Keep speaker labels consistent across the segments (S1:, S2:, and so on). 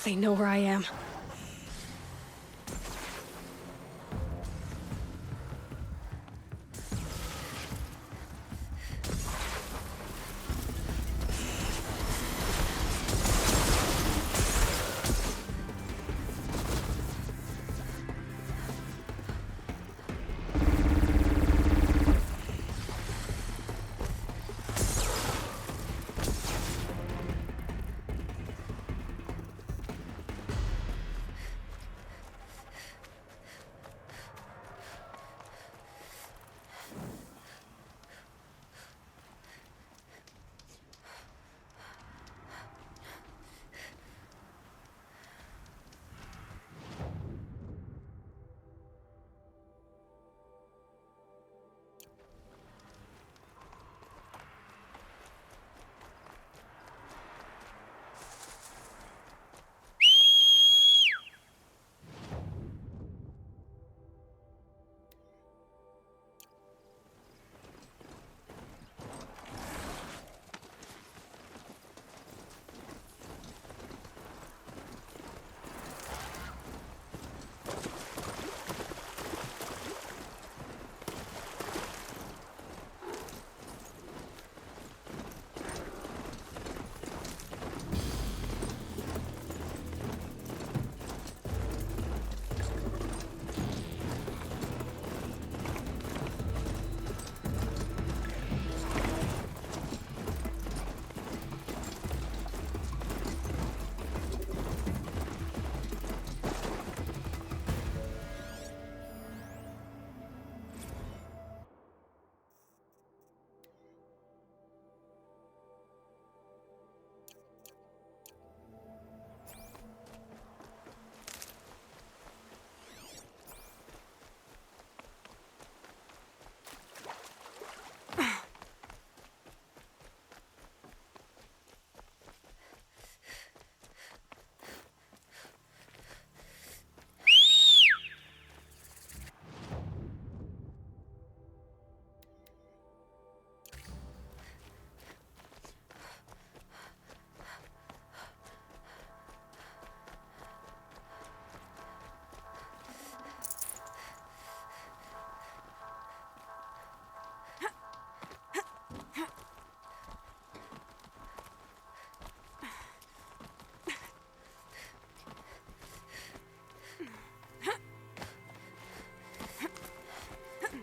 S1: They know where I am.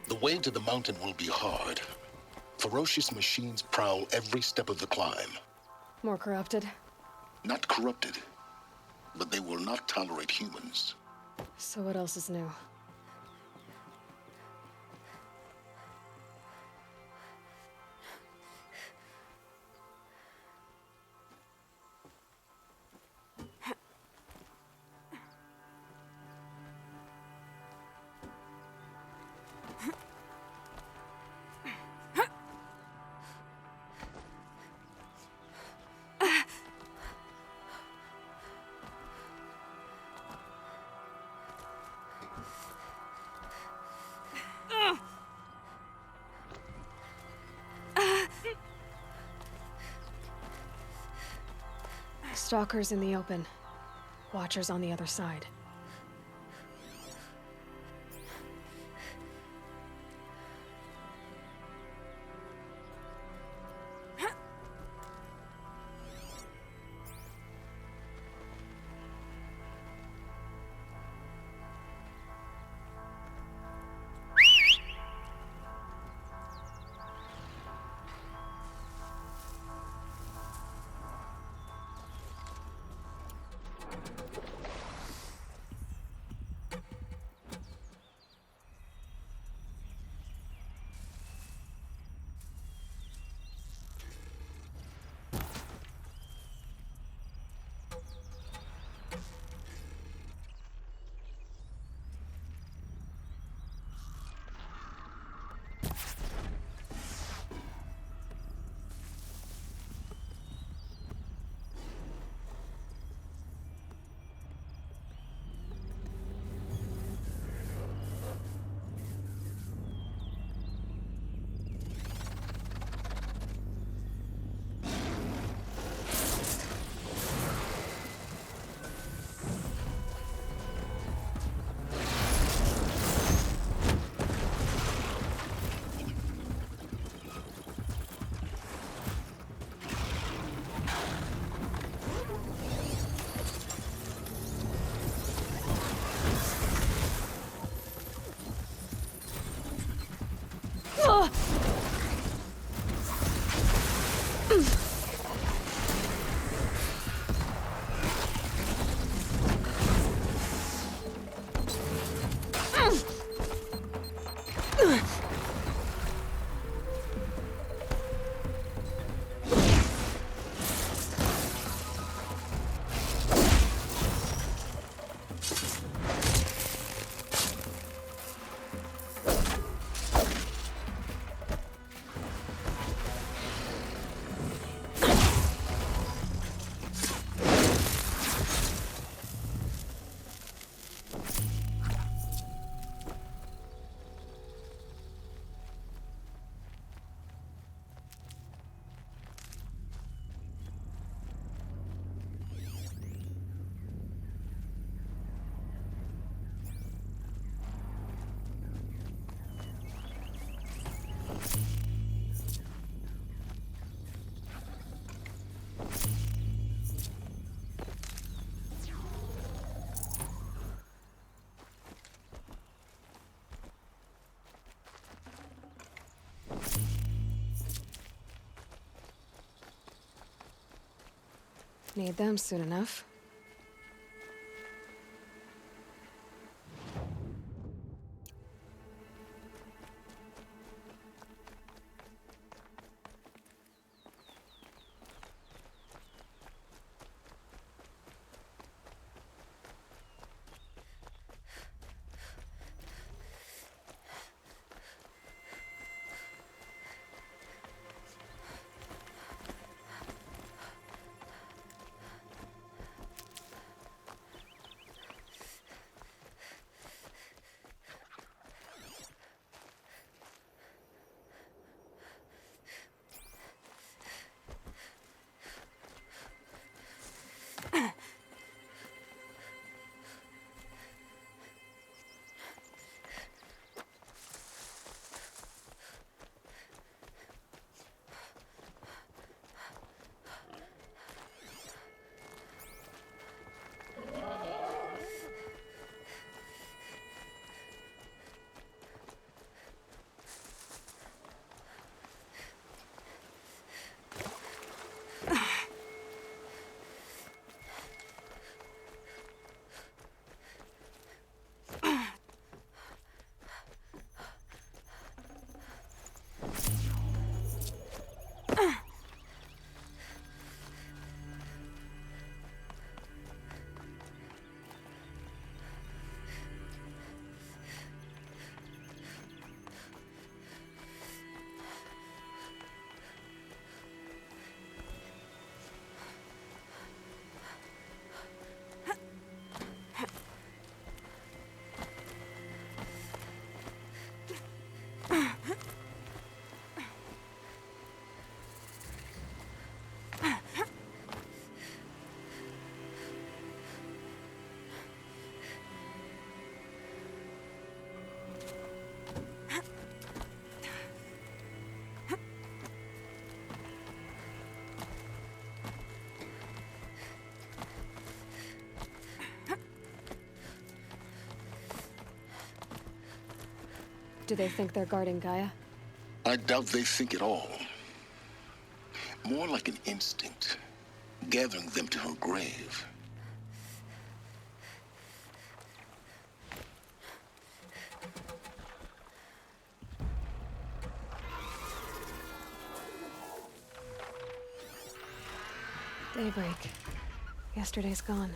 S2: The way to the mountain will be hard. Ferocious machines prowl every step of the climb.
S1: More corrupted?
S2: Not corrupted, but they will not tolerate humans.
S1: So what else is new? Stalkers in the open. Watchers on the other side. Need them soon enough. Do they think they're guarding Gaia?
S2: I doubt they think at all. More like an instinct, gathering them to her grave.
S1: Daybreak. Yesterday's gone.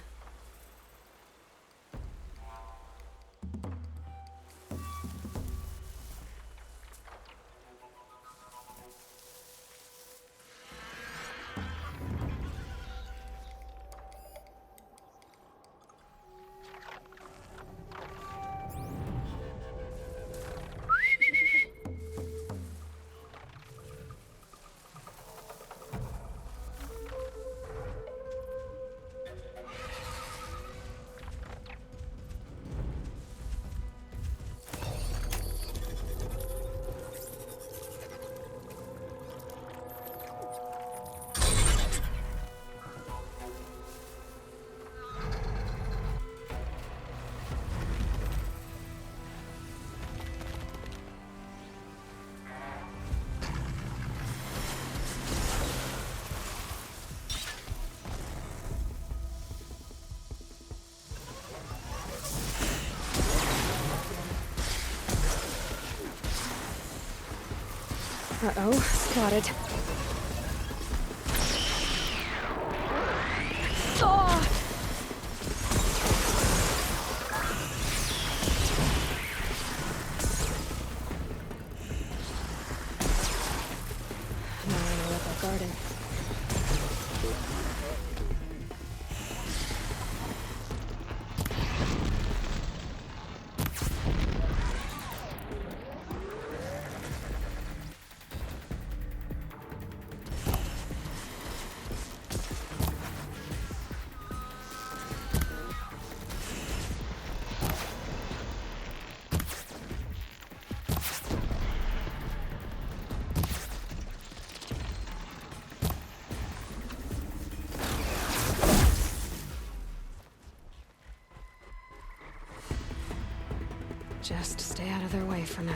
S1: Uh-oh, spotted. Oh! Now I know what they're guarding. Just stay out of their way for now.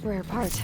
S1: Rare part.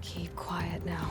S1: Keep quiet now.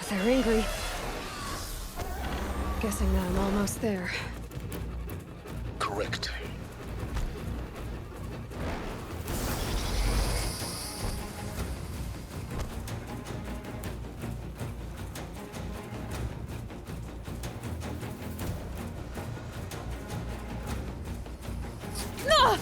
S1: They're angry. Guessing that I'm almost there.
S2: Correct.
S1: No!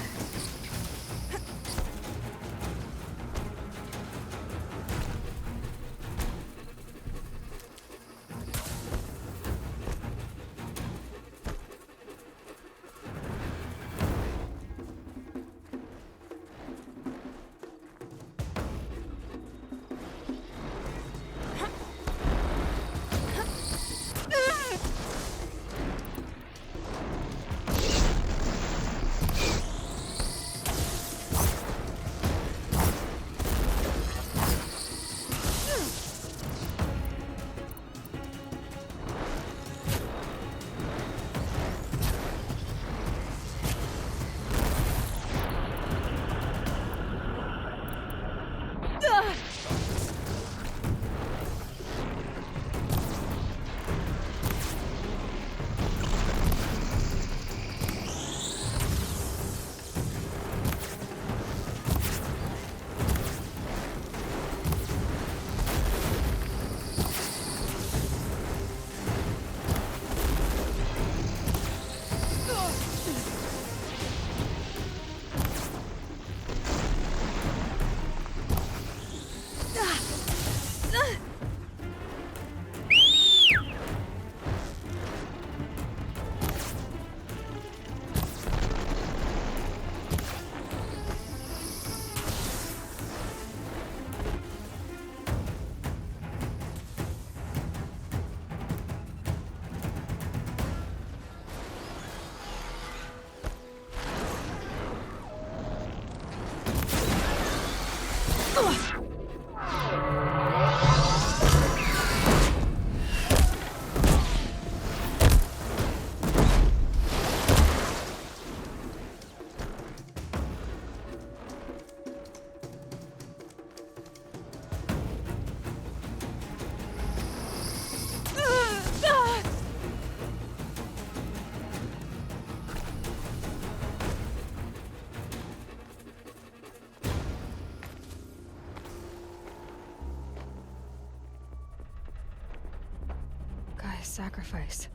S1: sacrifice.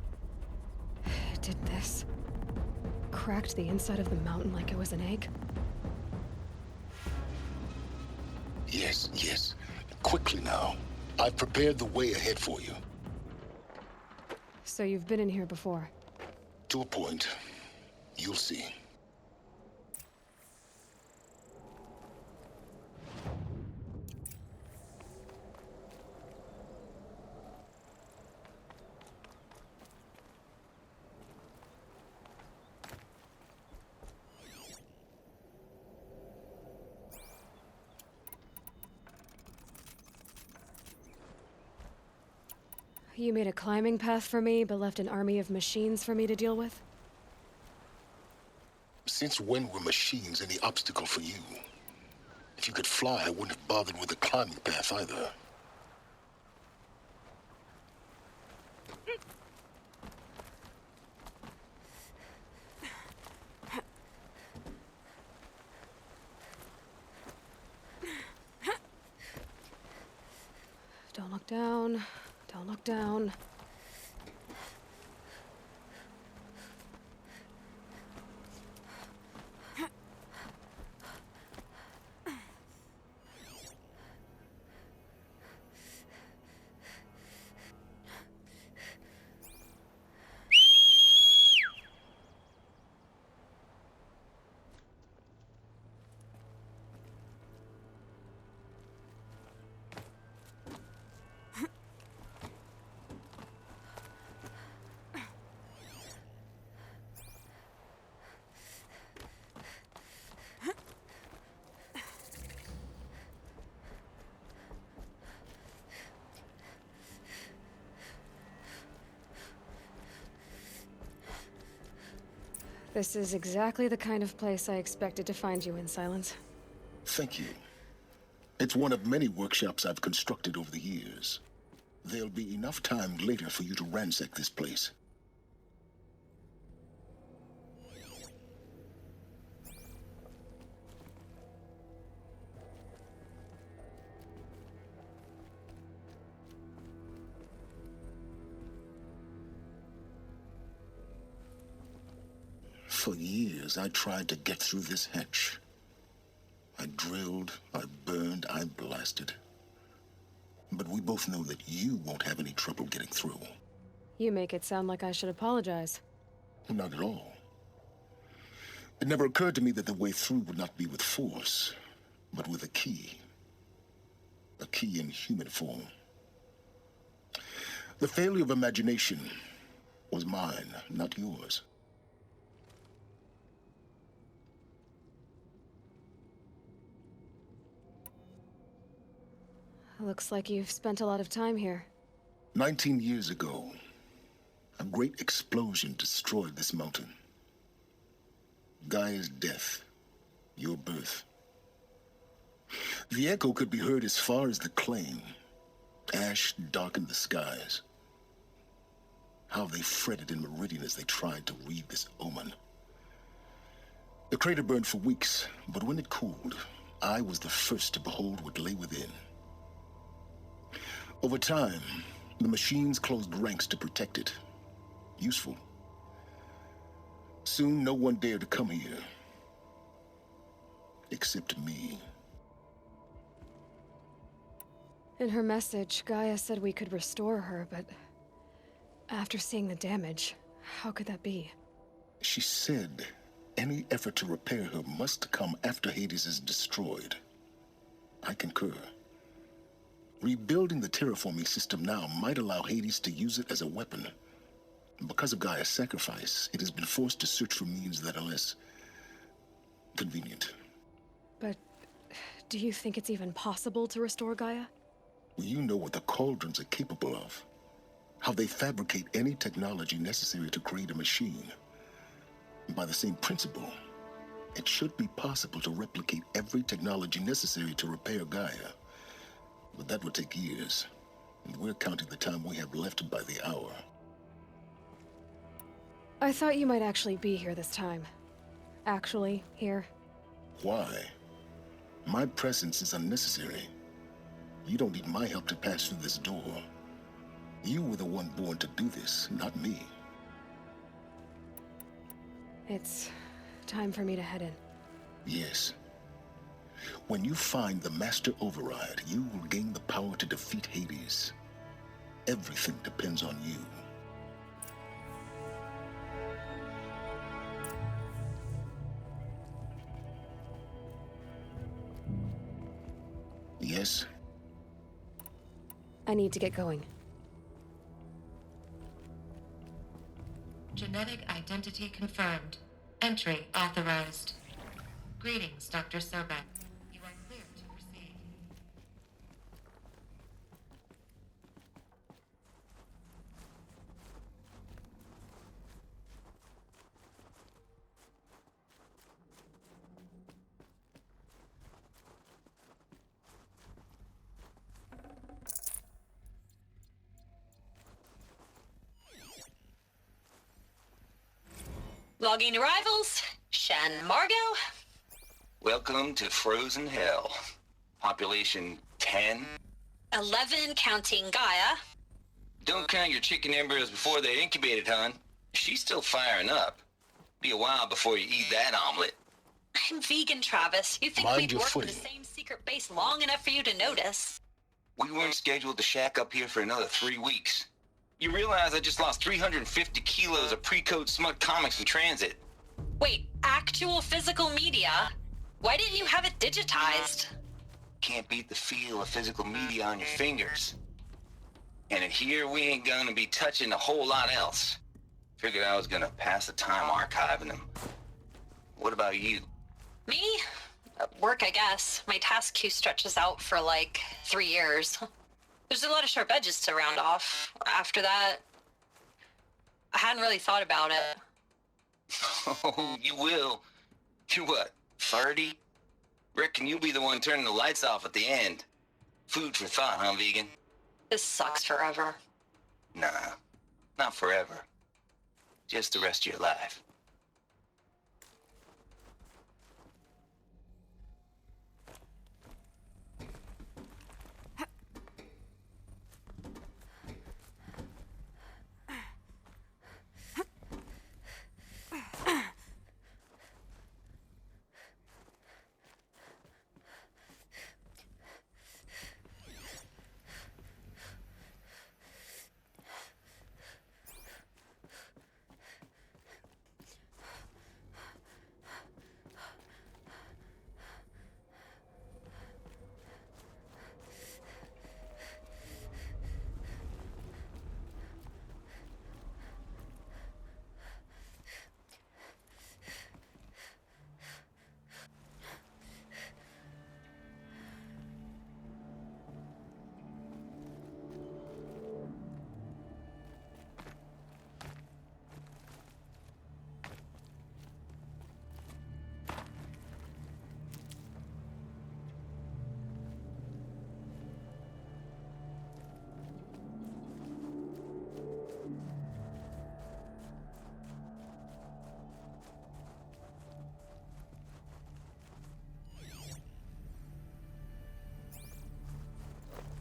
S1: It did this. Cracked the inside of the mountain like it was an egg.
S2: Yes, yes. Quickly now. I've prepared the way ahead for you.
S1: So you've been in here before?
S2: To a point. You'll see.
S1: You made a climbing path for me, but left an army of machines for me to deal with?
S2: Since when were machines any obstacle for you? If you could fly, I wouldn't have bothered with the climbing path either.
S1: Don't look down. Don't look down. This is exactly the kind of place I expected to find you in, Silence.
S2: Thank you. It's one of many workshops I've constructed over the years. There'll be enough time later for you to ransack this place. For years, I tried to get through this hatch. I drilled, I burned, I blasted. But we both know that you won't have any trouble getting through.
S1: You make it sound like I should apologize.
S2: Not at all. It never occurred to me that the way through would not be with force, but with a key. A key in human form. The failure of imagination was mine, not yours.
S1: Looks like you've spent a lot of time here.
S2: 19 years ago, a great explosion destroyed this mountain. Gaia's death, your birth. The echo could be heard as far as the claim. Ash darkened the skies. How they fretted in Meridian as they tried to read this omen. The crater burned for weeks, but when it cooled, I was the first to behold what lay within. Over time, the machines closed ranks to protect it. Useful. Soon, no one dared to come here. Except me.
S1: In her message, Gaia said we could restore her, but after seeing the damage, how could that be?
S2: She said any effort to repair her must come after Hades is destroyed. I concur. Rebuilding the terraforming system now might allow Hades to use it as a weapon. Because of Gaia's sacrifice, it has been forced to search for means that are less convenient.
S1: But do you think it's even possible to restore Gaia?
S2: Well, you know what the cauldrons are capable of. How they fabricate any technology necessary to create a machine. By the same principle, it should be possible to replicate every technology necessary to repair Gaia. But that would take years, and we're counting the time we have left by the hour.
S1: I thought you might actually be here this time. Actually, here.
S2: Why? My presence is unnecessary. You don't need my help to pass through this door. You were the one born to do this, not me.
S1: It's time for me to head in.
S2: Yes. When you find the Master Override, you will gain the power to defeat Hades. Everything depends on you. Yes?
S1: I need to get going.
S3: Genetic identity confirmed. Entry authorized. Greetings, Dr. Sobek. You are clear to proceed.
S4: Logging arrivals. Shen Margot.
S5: Welcome to Frozen Hell. Population 10.
S4: 11 counting Gaia.
S5: Don't count your chicken embryos before they're incubated, hon. She's still firing up. Be a while before you eat that omelet.
S4: I'm vegan, Travis. You think
S2: Mind
S4: we'd
S2: your
S4: worked in the
S2: footing.
S4: same secret base long enough for you to notice?
S5: We weren't scheduled to shack up here for another 3 weeks. You realize I just lost 350 kilos of pre-code smut comics in transit.
S4: Wait, actual physical media? Why didn't you have it digitized?
S5: Can't beat the feel of physical media on your fingers. And in here, we ain't gonna be touching a whole lot else. Figured I was gonna pass the time archiving them. What about you?
S4: Me? Work, I guess. My task queue stretches out for like 3 years. There's a lot of sharp edges to round off. After that, I hadn't really thought about it.
S5: Oh, you will. You're what, 30? Reckon you'll be the one turning the lights off at the end. Food for thought, huh, vegan?
S4: This sucks forever.
S5: Nah, not forever. Just the rest of your life.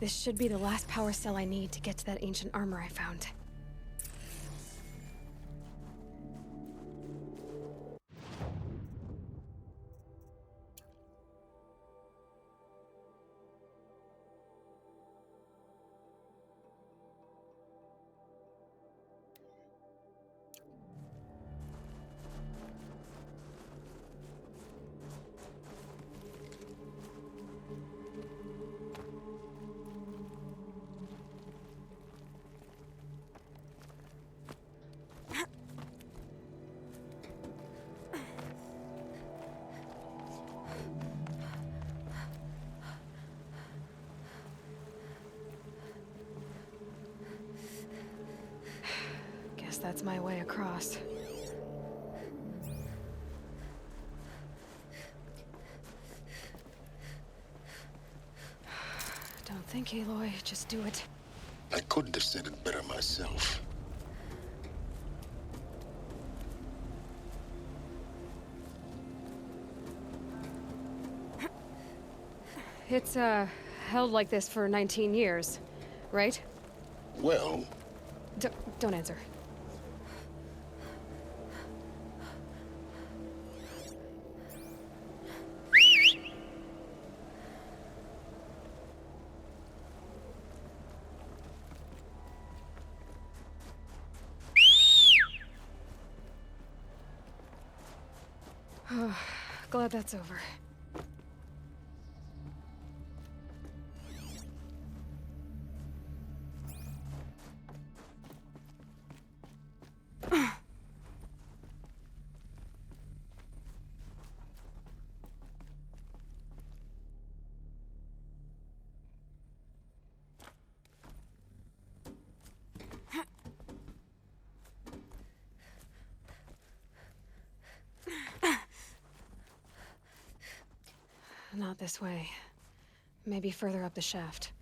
S1: This should be the last power cell I need to get to that ancient armor I found. Guess that's my way across. Don't think, Aloy. Just do it.
S2: I couldn't have said it better myself.
S1: It's, held like this for 19 years, right?
S2: Well,
S1: Don't answer. Glad that's over. Not this way. Maybe further up the shaft.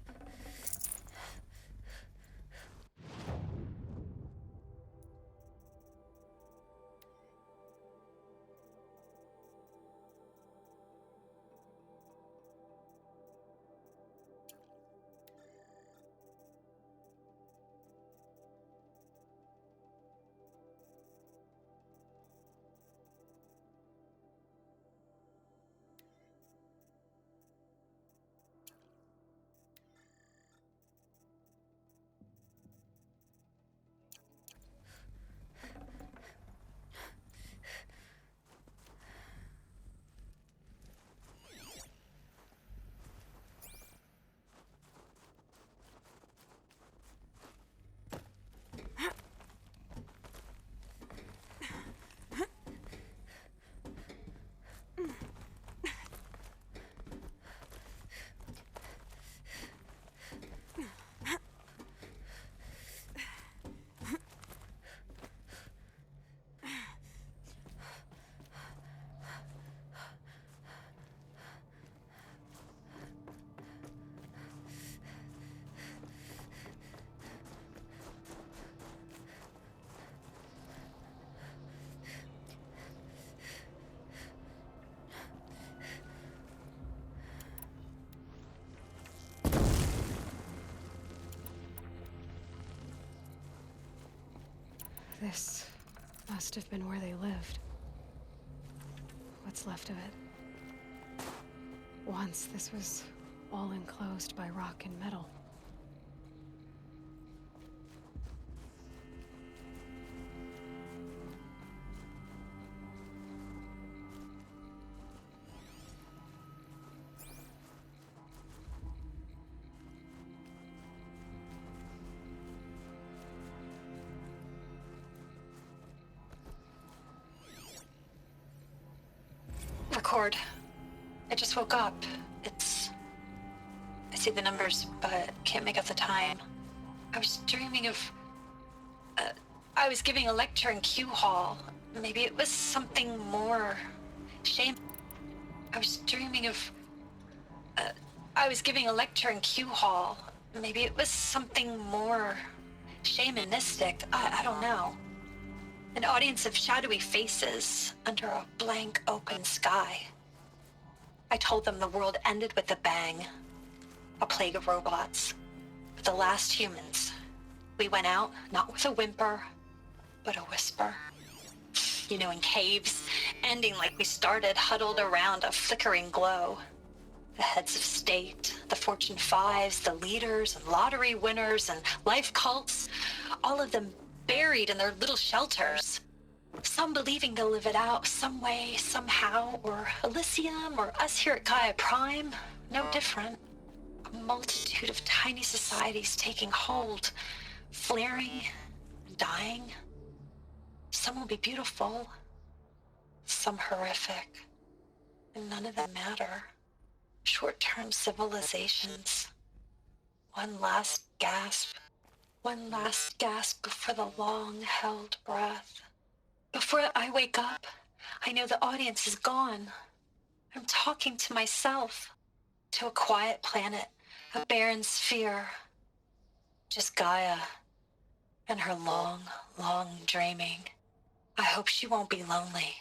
S1: This must have been where they lived. What's left of it. Once, this was all enclosed by rock and metal.
S4: Record. I just woke up. I see the numbers, but can't make out the time. I was dreaming of... I was giving a lecture in Q Hall. Maybe it was something more... I was dreaming of... I was giving a lecture in Q Hall. Maybe it was something more... shamanistic. I don't know. An audience of shadowy faces under a blank open sky. I told them the world ended with a bang. A plague of robots. The last humans. We went out, not with a whimper, but a whisper. You know, in caves, ending like we started, huddled around a flickering glow. The heads of state, the Fortune 5s, the leaders and lottery winners and life cults, all of them buried in their little shelters. Some believing they'll live it out some way, somehow, or Elysium, or us here at Gaia Prime, no different. A multitude of tiny societies taking hold, flaring, dying. Some will be beautiful, some horrific, and none of them matter. Short-term civilizations. One last gasp before the long-held breath. Before I wake up, I know the audience is gone. I'm talking to myself, to a quiet planet, a barren sphere. Just Gaia and her long, long dreaming. I hope she won't be lonely.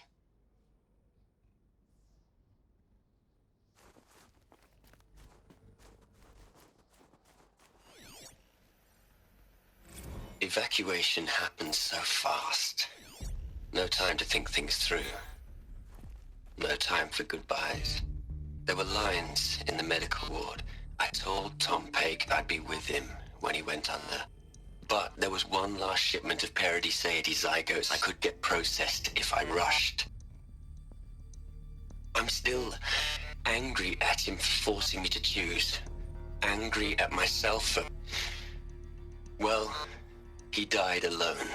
S6: Evacuation happened so fast. No time to think things through. No time for goodbyes. There were lines in the medical ward. I told Tom Paik I'd be with him when he went under. But there was one last shipment of Paradiseidae zygotes I could get processed if I rushed. I'm still angry at him for forcing me to choose. Angry at myself for... Well, he died alone.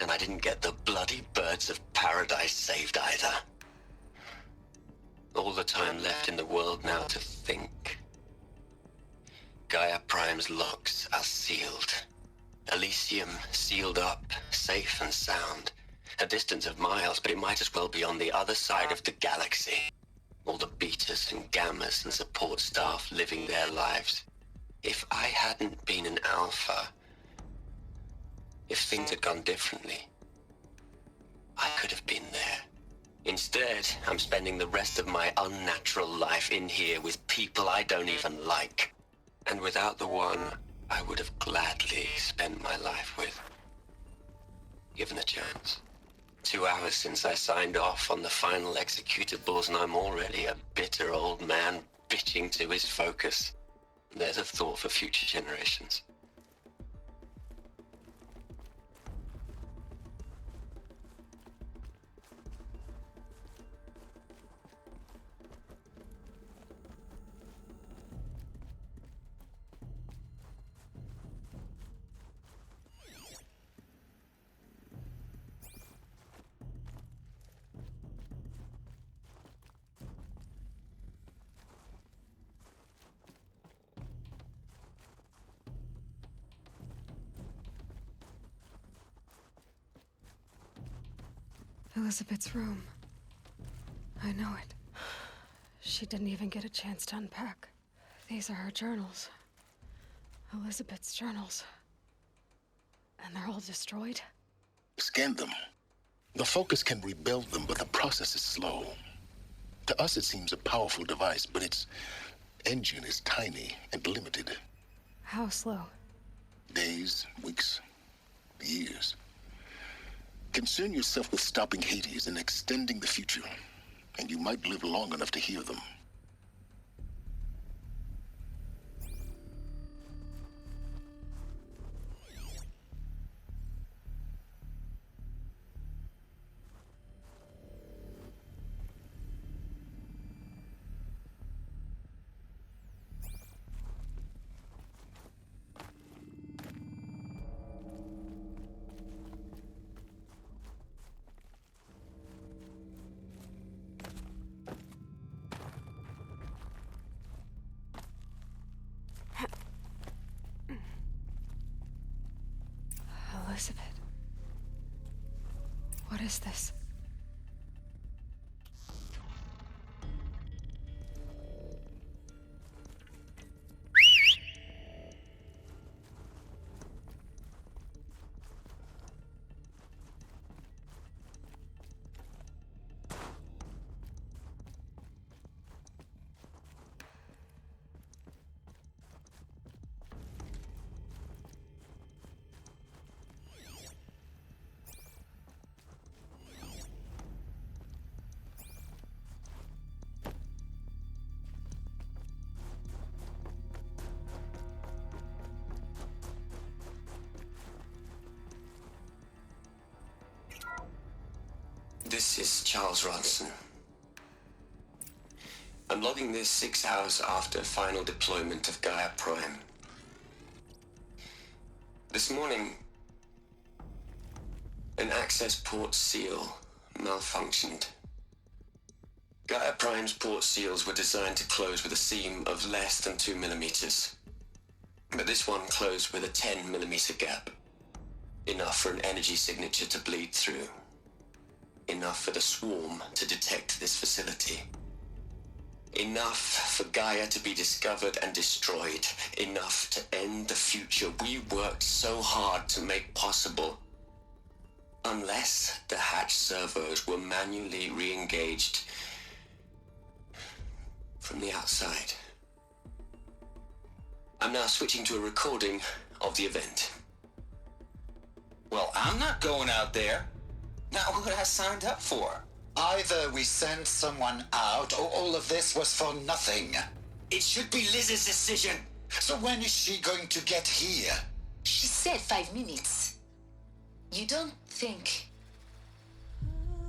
S6: And I didn't get the bloody birds of paradise saved either. All the time left in the world now to think. Gaia Prime's locks are sealed. Elysium sealed up, safe and sound. A distance of miles, but it might as well be on the other side of the galaxy. All the betas and gammas and support staff living their lives. If I hadn't been an alpha, if things had gone differently, I could have been there. Instead, I'm spending the rest of my unnatural life in here with people I don't even like. And without the one I would have gladly spent my life with. Given a chance. 2 hours since I signed off on the final executables, and I'm already a bitter old man bitching to his focus. There's a thought for future generations.
S1: Elizabeth's room. I know it. She didn't even get a chance to unpack. These are her journals. Elizabeth's journals. And they're all destroyed?
S2: Scan them. The Focus can rebuild them, but the process is slow. To us, it seems a powerful device, but its engine is tiny and limited.
S1: How slow?
S2: Days, weeks, years. Concern yourself with stopping Hades and extending the future, and you might live long enough to hear them.
S1: Elizabeth. What is this?
S6: This is Charles Ronson. I'm logging this 6 hours after final deployment of Gaia Prime. This morning, an access port seal malfunctioned. Gaia Prime's port seals were designed to close with a seam of less than 2 millimeters. But this one closed with a 10 millimeter gap. Enough for an energy signature to bleed through. Enough for the swarm to detect this facility. Enough for Gaia to be discovered and destroyed. Enough to end the future we worked so hard to make possible. Unless the hatch servos were manually re-engaged from the outside. I'm now switching to a recording of the event.
S5: Well, I'm not going out there. Not what I signed up for.
S7: Either we send someone out, or all of this was for nothing.
S6: It should be Liz's decision.
S7: So when is she going to get here?
S8: She said 5 minutes. You don't think...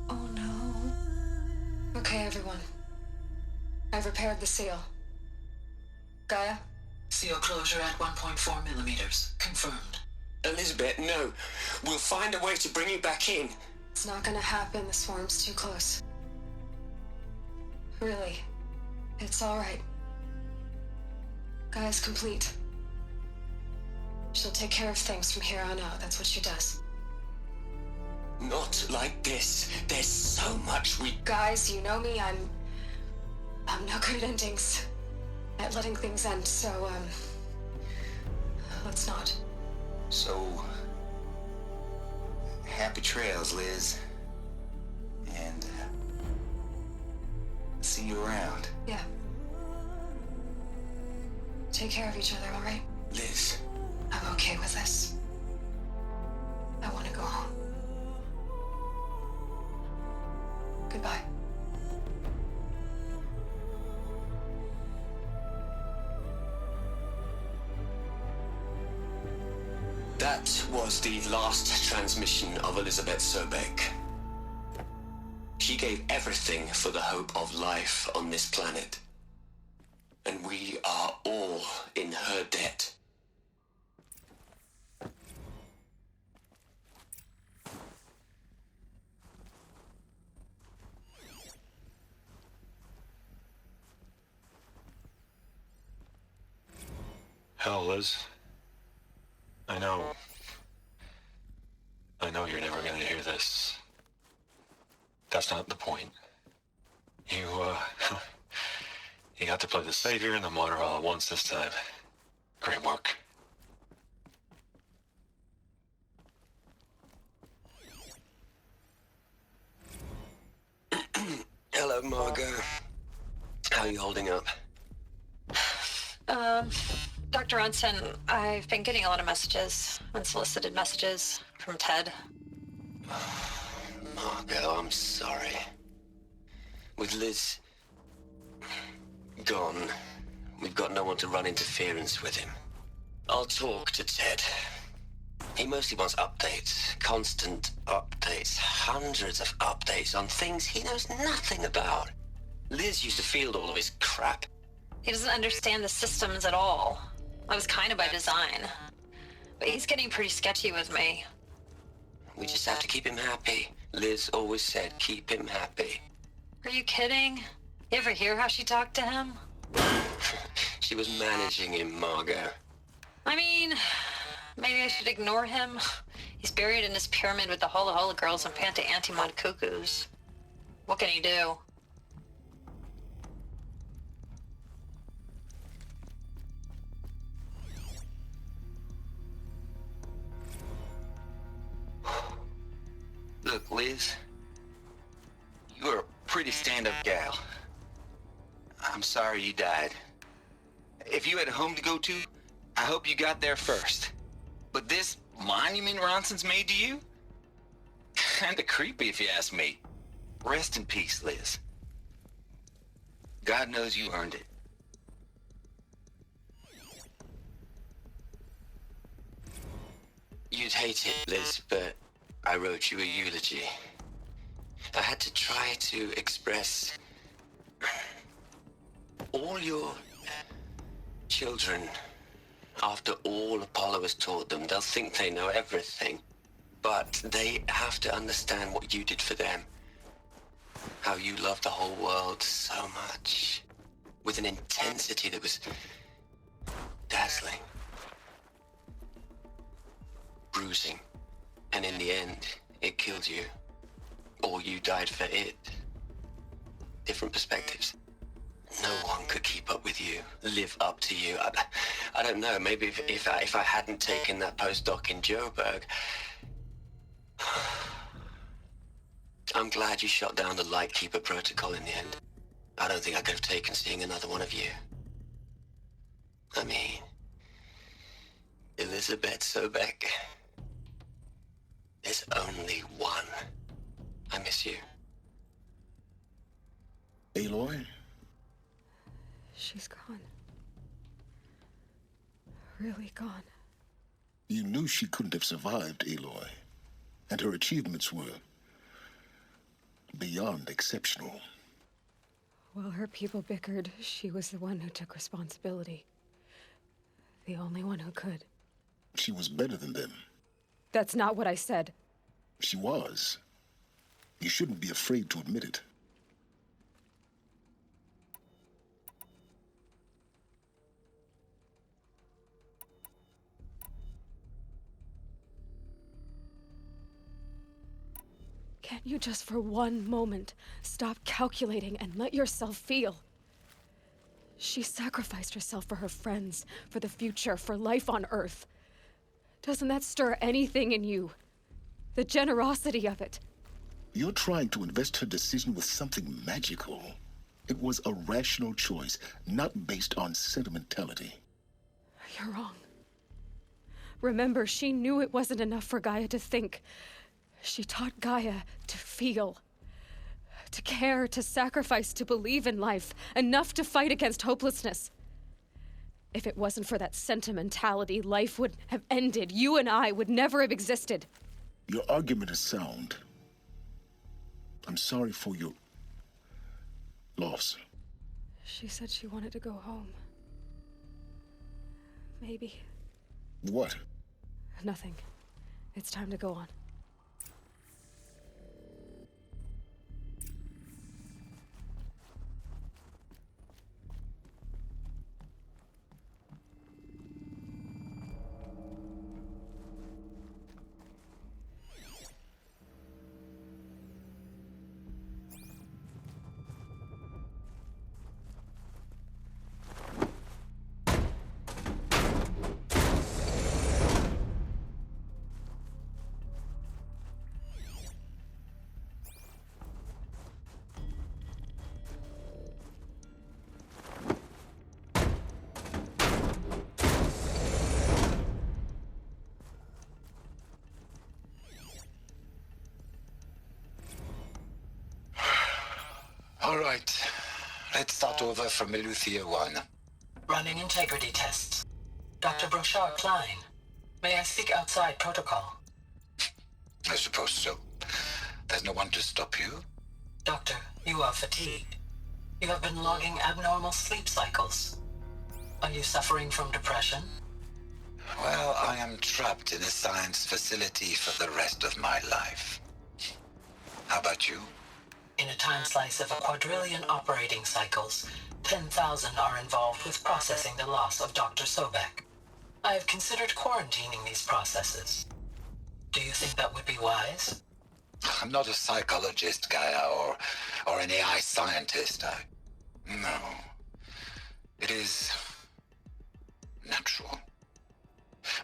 S1: Oh no. Okay, everyone. I've repaired the seal. Gaia?
S9: Seal closure at 1.4 millimeters. Confirmed.
S6: Elizabeth, no. We'll find a way to bring you back in.
S1: It's not gonna happen. The swarm's too close. Really. It's alright. Gaia's complete. She'll take care of things from here on out. That's what she does.
S6: Not like this. There's so much we...
S1: Guys, you know me. I'm no good at endings. At letting things end, so, let's not.
S5: So, happy trails, Liz. And, see you around.
S1: Yeah. Take care of each other, alright?
S6: Liz.
S1: I'm okay with this. I want to go home. Goodbye.
S6: That was the last transmission of Elizabeth Sobek. She gave everything for the hope of life on this planet. And we are all in her debt.
S10: Hell, Liz. I know you're never gonna hear this. That's not the point. You got to play the savior and the martyr all at once this time. Great work.
S6: Hello, Margot. How are you holding up?
S4: Dr. Ronson, I've been getting a lot of messages, unsolicited messages from Ted.
S6: Margot, I'm sorry. With Liz gone, we've got no one to run interference with him. I'll talk to Ted. He mostly wants updates, constant updates, hundreds of updates on things he knows nothing about. Liz used to field all of his crap.
S4: He doesn't understand the systems at all. That was kind of by design. But he's getting pretty sketchy with me.
S6: We just have to keep him happy. Liz always said, keep him happy.
S4: Are you kidding? You ever hear how she talked to him?
S6: She was managing him, Margot.
S4: I mean, maybe I should ignore him. He's buried in his pyramid with the Hola Hola girls and Panta Antimod cuckoos. What can he do?
S5: Look, Liz, you're a pretty stand-up gal. I'm sorry you died. If you had a home to go to, I hope you got there first. But this monument Ronson's made to you? Kinda creepy if you ask me. Rest in peace, Liz. God knows you earned it.
S6: You'd hate it, Liz, but I wrote you a eulogy. I had to try to express all your children. After all Apollo has taught them, they'll think they know everything. But they have to understand what you did for them. How you loved the whole world so much. With an intensity that was dazzling. Bruising. And in the end, it killed you. Or you died for it. Different perspectives. No one could keep up with you, live up to you. I don't know, maybe if I hadn't taken that postdoc in Joburg. I'm glad you shot down the Lightkeeper protocol in the end. I don't think I could have taken seeing another one of you. I mean, Elizabeth Sobek. There's only one. I miss you.
S2: Aloy?
S1: She's gone. Really gone.
S2: You knew she couldn't have survived, Aloy. And her achievements were beyond exceptional.
S1: While her people bickered, she was the one who took responsibility. The only one who could.
S2: She was better than them.
S1: That's not what I said.
S2: She was. You shouldn't be afraid to admit it.
S1: Can't you just for one moment stop calculating and let yourself feel? She sacrificed herself for her friends, for the future, for life on Earth. Doesn't that stir anything in you? The generosity of it.
S2: You're trying to invest her decision with something magical. It was a rational choice, not based on sentimentality.
S1: You're wrong. Remember, she knew it wasn't enough for Gaia to think. She taught Gaia to feel. To care, to sacrifice, to believe in life. Enough to fight against hopelessness. If it wasn't for that sentimentality, life would have ended. You and I would never have existed.
S2: Your argument is sound. I'm sorry for your loss.
S1: She said she wanted to go home. Maybe.
S2: What?
S1: Nothing. It's time to go on.
S7: All right. Let's start over from Eleuthia 1.
S9: Running integrity tests. Dr. Brochard Klein, may I speak outside protocol?
S7: I suppose so. There's no one to stop you.
S9: Doctor, you are fatigued. You have been logging abnormal sleep cycles. Are you suffering from depression?
S7: Well, I am trapped in a science facility for the rest of my life. How about you?
S9: In a time slice of a quadrillion operating cycles, 10,000 are involved with processing the loss of Dr. Sobek. I have considered quarantining these processes. Do you think that would be wise?
S7: I'm not a psychologist, Gaia, or an AI scientist. No. It is natural.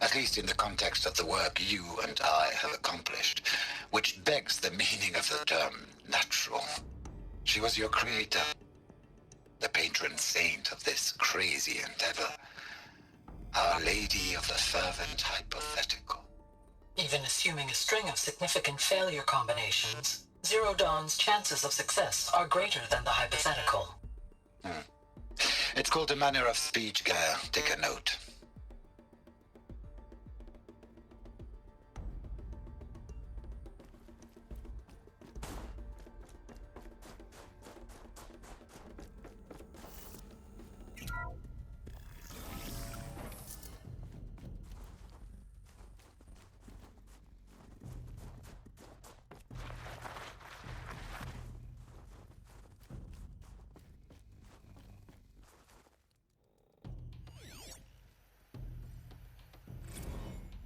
S7: At least in the context of the work you and I have accomplished, which begs the meaning of the term natural. She was your creator, the patron saint of this crazy endeavor, Our Lady of the Fervent Hypothetical.
S9: Even assuming a string of significant failure combinations, Zero Dawn's chances of success are greater than the hypothetical.
S7: It's called a manner of speech, Gaia. Take a note.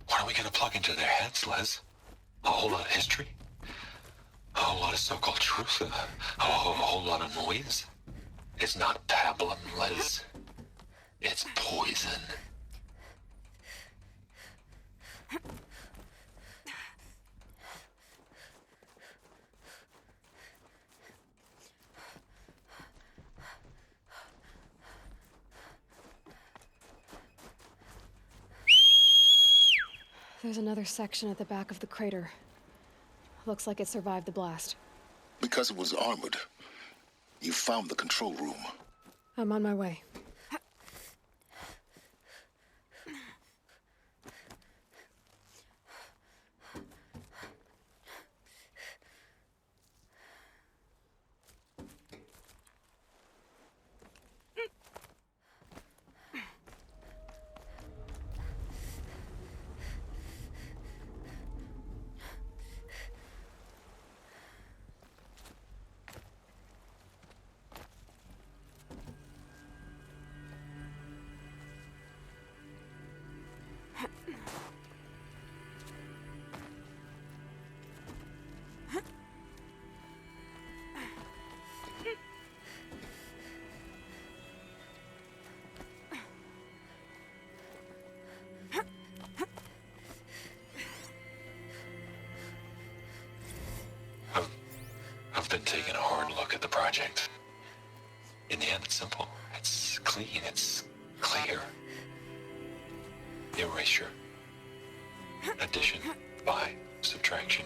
S10: What are we going to plug into their heads, Liz? A whole lot of history? A whole lot of so-called truth? A whole lot of noise? It's not pablum, Liz. It's poison.
S1: There's another section at the back of the crater. Looks like it survived the blast.
S2: Because it was armored. You found the control room.
S1: I'm on my way.
S10: I've been taking a hard look at the project. In the end, it's simple. It's clean. It's clear. Erasure. Addition. By subtraction.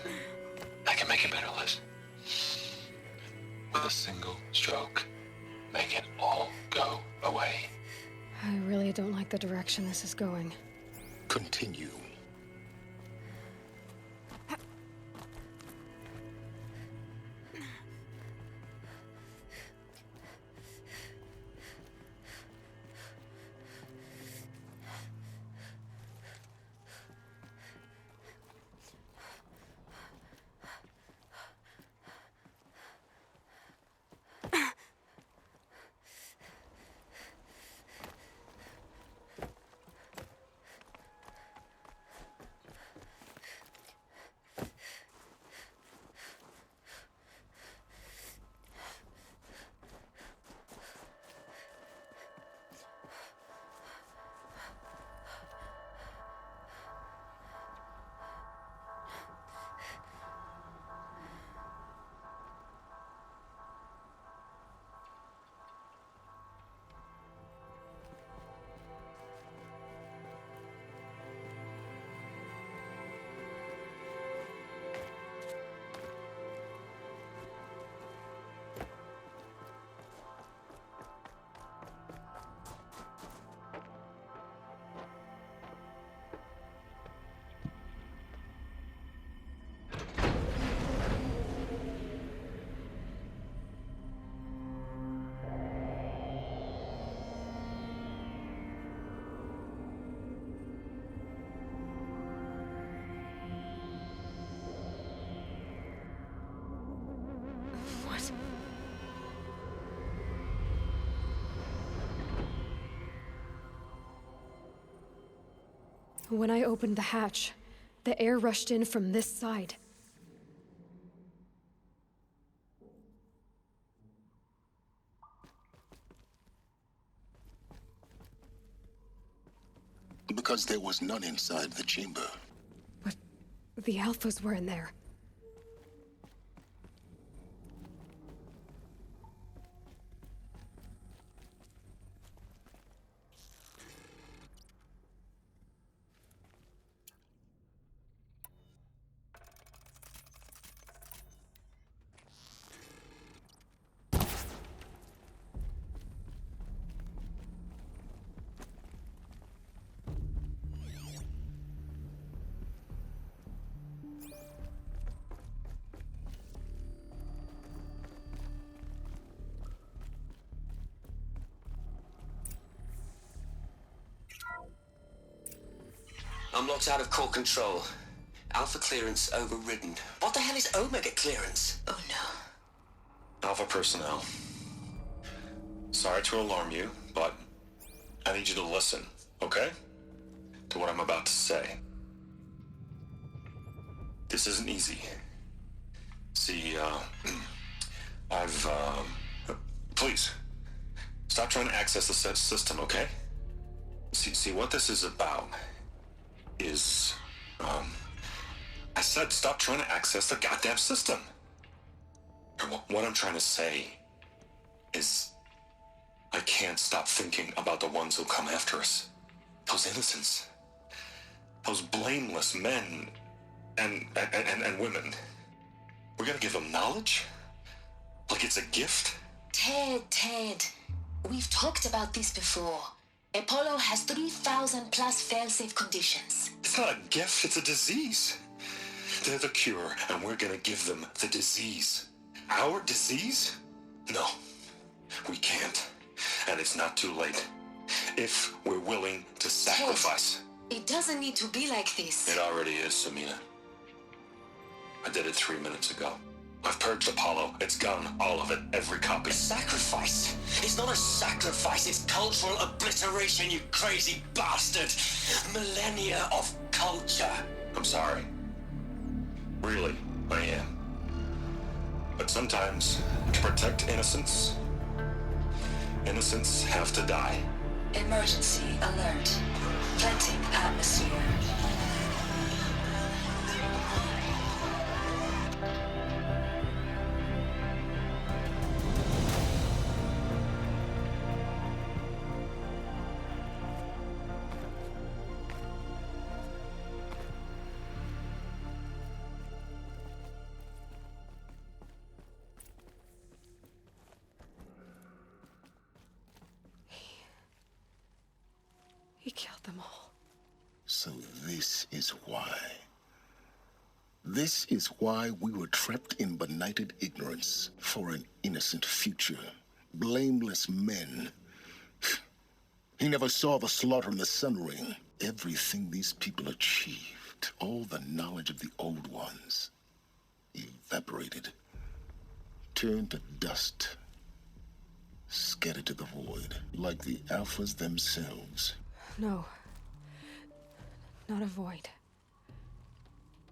S10: I can make it better, Liz. With a single stroke, make it all go away.
S1: I really don't like the direction this is going.
S2: Continue.
S1: What? When I opened the hatch, the air rushed in from this side.
S2: Because there was none inside the chamber.
S1: But the Alphas were in there.
S6: I'm locked out of core control. Alpha clearance overridden. What the hell is Omega clearance? Oh no.
S10: Alpha personnel. Sorry to alarm you, but I need you to listen, okay? To what I'm about to say. This isn't easy. See, please, stop trying to access the system, okay? See, what this is about is, I said stop trying to access the goddamn system. And what I'm trying to say is, I can't stop thinking about the ones who come after us. Those innocents. Those blameless men and women. We're gonna give them knowledge? Like it's a gift?
S8: Ted, we've talked about this before. Apollo has 3,000 plus fail-safe conditions.
S10: It's not a gift, it's a disease. They're the cure, and we're gonna give them the disease. Our disease? No, we can't. And it's not too late. If we're willing to sacrifice.
S8: Ted, it doesn't need to be like this.
S10: It already is, Samina. I did it 3 minutes ago. I've purged Apollo. It's gone, all of it, every copy.
S6: A sacrifice? It's not a sacrifice, it's cultural obliteration, you crazy bastard! Millennia of culture.
S10: I'm sorry. Really, I am. But sometimes, to protect innocence, innocents have to die.
S8: Emergency alert. Venting atmosphere.
S1: He killed them all.
S2: So this is why. This is why we were trapped in benighted ignorance for an innocent future. Blameless men. He never saw the slaughter in the Sun Ring. Everything these people achieved, all the knowledge of the old ones, evaporated, turned to dust, scattered to the void, like the Alphas themselves.
S1: No. Not a void.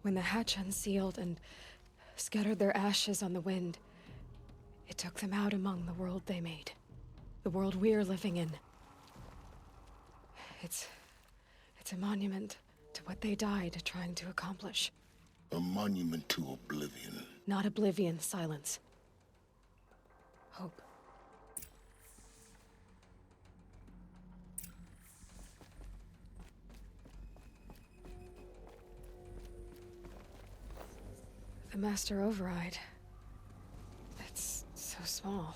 S1: When the hatch unsealed and scattered their ashes on the wind, it took them out among the world they made. The world we're living in. It's a monument to what they died trying to accomplish.
S2: A monument to oblivion.
S1: Not oblivion, silence. Hope. The Master Override. It's so small.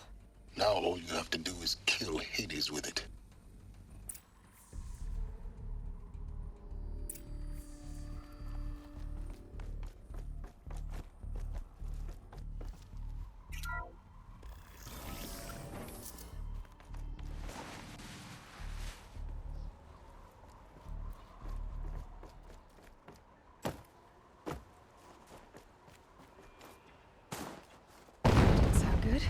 S2: Now all you have to do is kill Hades with it.
S1: Good?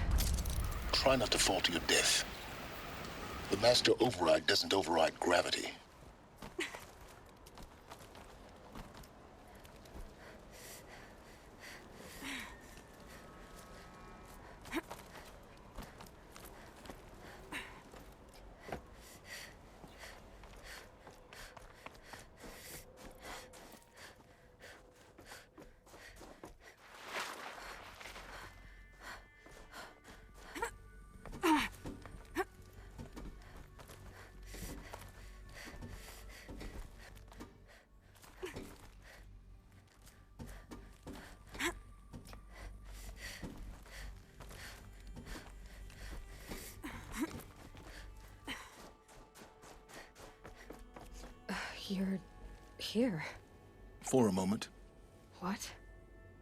S2: Try not to fall to your death. The Master Override doesn't override gravity.
S1: You're here.
S2: For a moment.
S1: What?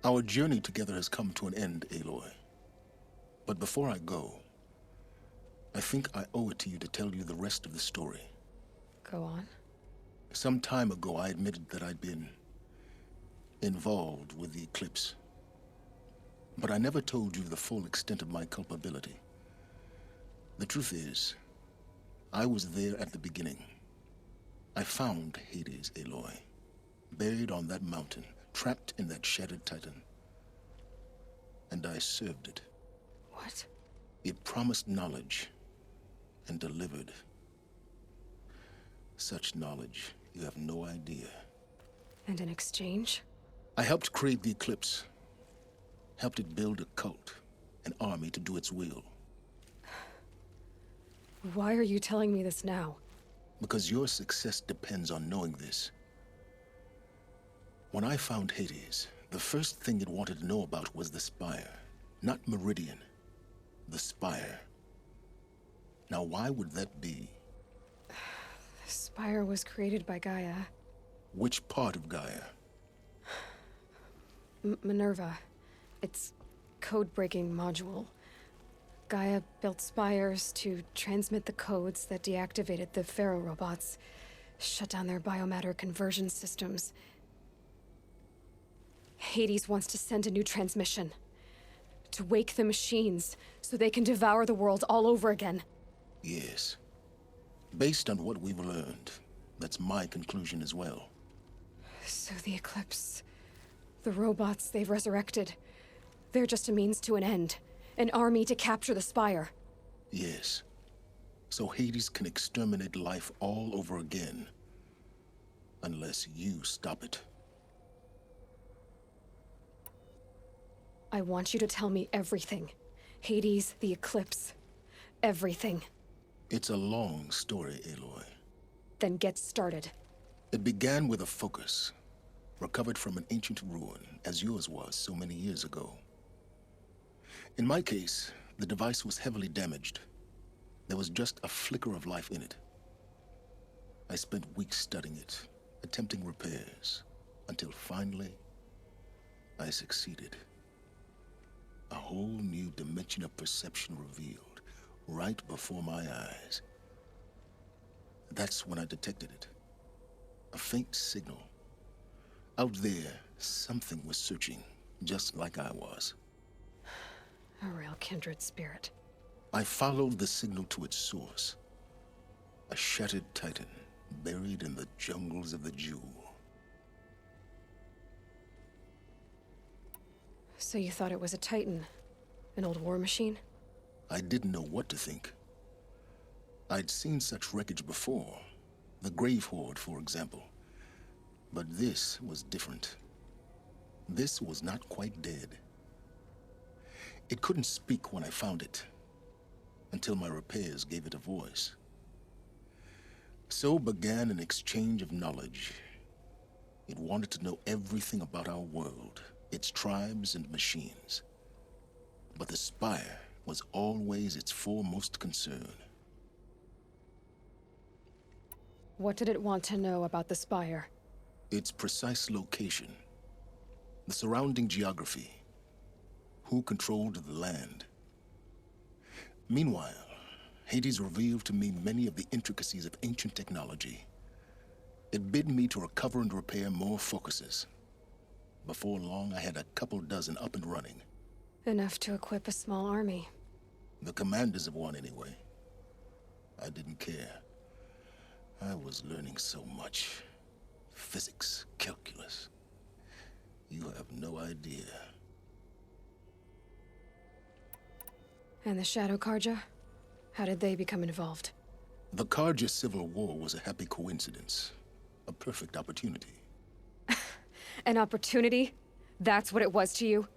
S2: Our journey together has come to an end, Aloy. But before I go, I think I owe it to you to tell you the rest of the story.
S1: Go on.
S2: Some time ago, I admitted that I'd been involved with the eclipse. But I never told you the full extent of my culpability. The truth is, I was there at the beginning. I found Hades, Aloy, buried on that mountain, trapped in that shattered titan. And I served it.
S1: What?
S2: It promised knowledge and delivered. Such knowledge, you have no idea.
S1: And in exchange?
S2: I helped create the eclipse. Helped it build a cult, an army to do its will.
S1: Why are you telling me this now?
S2: Because your success depends on knowing this. When I found Hades, The first thing it wanted to know about was the Spire. Not Meridian. The Spire. Now, why would that be?
S1: The Spire was created by Gaia.
S2: Which part of Gaia?
S1: Minerva. Its code-breaking module. Gaia built spires to transmit the codes that deactivated the Pharaoh robots, shut down their biomatter conversion systems. Hades wants to send a new transmission. To wake the machines, so they can devour the world all over again.
S2: Yes. Based on what we've learned, that's my conclusion as well.
S1: So the Eclipse... the robots they've resurrected... they're just a means to an end. An army to capture the Spire.
S2: Yes. So Hades can exterminate life all over again. Unless you stop it.
S1: I want you to tell me everything. Hades, the Eclipse. Everything.
S2: It's a long story, Aloy.
S1: Then get started.
S2: It began with a focus. Recovered from an ancient ruin, as yours was so many years ago. In my case, the device was heavily damaged. There was just a flicker of life in it. I spent weeks studying it, attempting repairs, until finally, I succeeded. A whole new dimension of perception revealed, right before my eyes. That's when I detected it. A faint signal. Out there, something was searching, just like I was.
S1: A real kindred spirit.
S2: I followed the signal to its source. A shattered titan, buried in the jungles of the Jewel.
S1: So you thought it was a Titan? An old war machine?
S2: I didn't know what to think. I'd seen such wreckage before. The Grave Horde, for example. But this was different. This was not quite dead. It couldn't speak when I found it, until my repairs gave it a voice. So began an exchange of knowledge. It wanted to know everything about our world, its tribes and machines. But the Spire was always its foremost concern.
S1: What did it want to know about the Spire?
S2: Its precise location, the surrounding geography, who controlled the land. Meanwhile, Hades revealed to me many of the intricacies of ancient technology. It bid me to recover and repair more focuses. Before long, I had a couple dozen up and running.
S1: Enough to equip a small army.
S2: The commanders of one, anyway. I didn't care. I was learning so much. Physics, calculus. You have no idea.
S1: And the Shadow Karja? How did they become involved?
S2: The Karja Civil War was a happy coincidence. A perfect opportunity.
S1: An opportunity? That's what it was to you?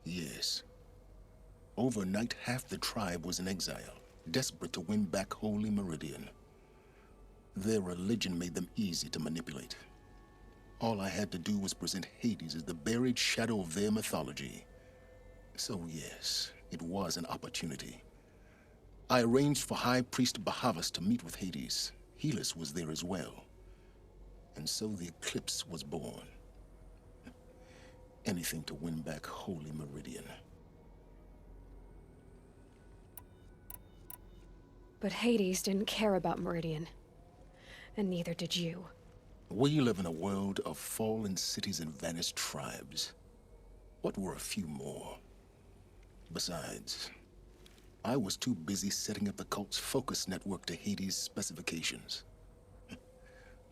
S2: Yes. Overnight, half the tribe was in exile, desperate to win back Holy Meridian. Their religion made them easy to manipulate. All I had to do was present Hades as the buried shadow of their mythology. So yes, it was an opportunity. I arranged for High Priest Bahavas to meet with Hades. Helis was there as well. And so the Eclipse was born. Anything to win back Holy Meridian.
S1: But Hades didn't care about Meridian. And neither did you.
S2: We live in a world of fallen cities and vanished tribes. What were a few more? Besides, I was too busy setting up the cult's focus network to Hades' specifications.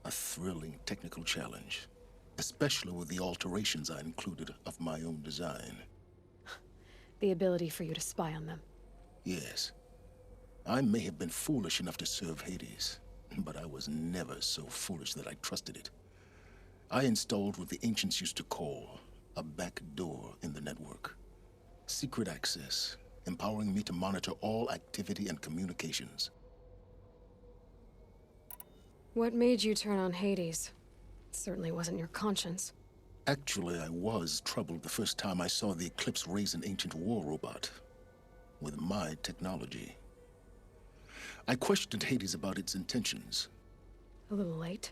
S2: A thrilling technical challenge, especially with the alterations I included of my own design.
S1: The ability for you to spy on them.
S2: Yes. I may have been foolish enough to serve Hades, but I was never so foolish that I trusted it. I installed what the ancients used to call a back door in the network. Secret access, empowering me to monitor all activity and communications.
S1: What made you turn on Hades? It certainly wasn't your conscience.
S2: Actually, I was troubled the first time I saw the Eclipse raise an ancient war robot with my technology. I questioned Hades about its intentions.
S1: A little late?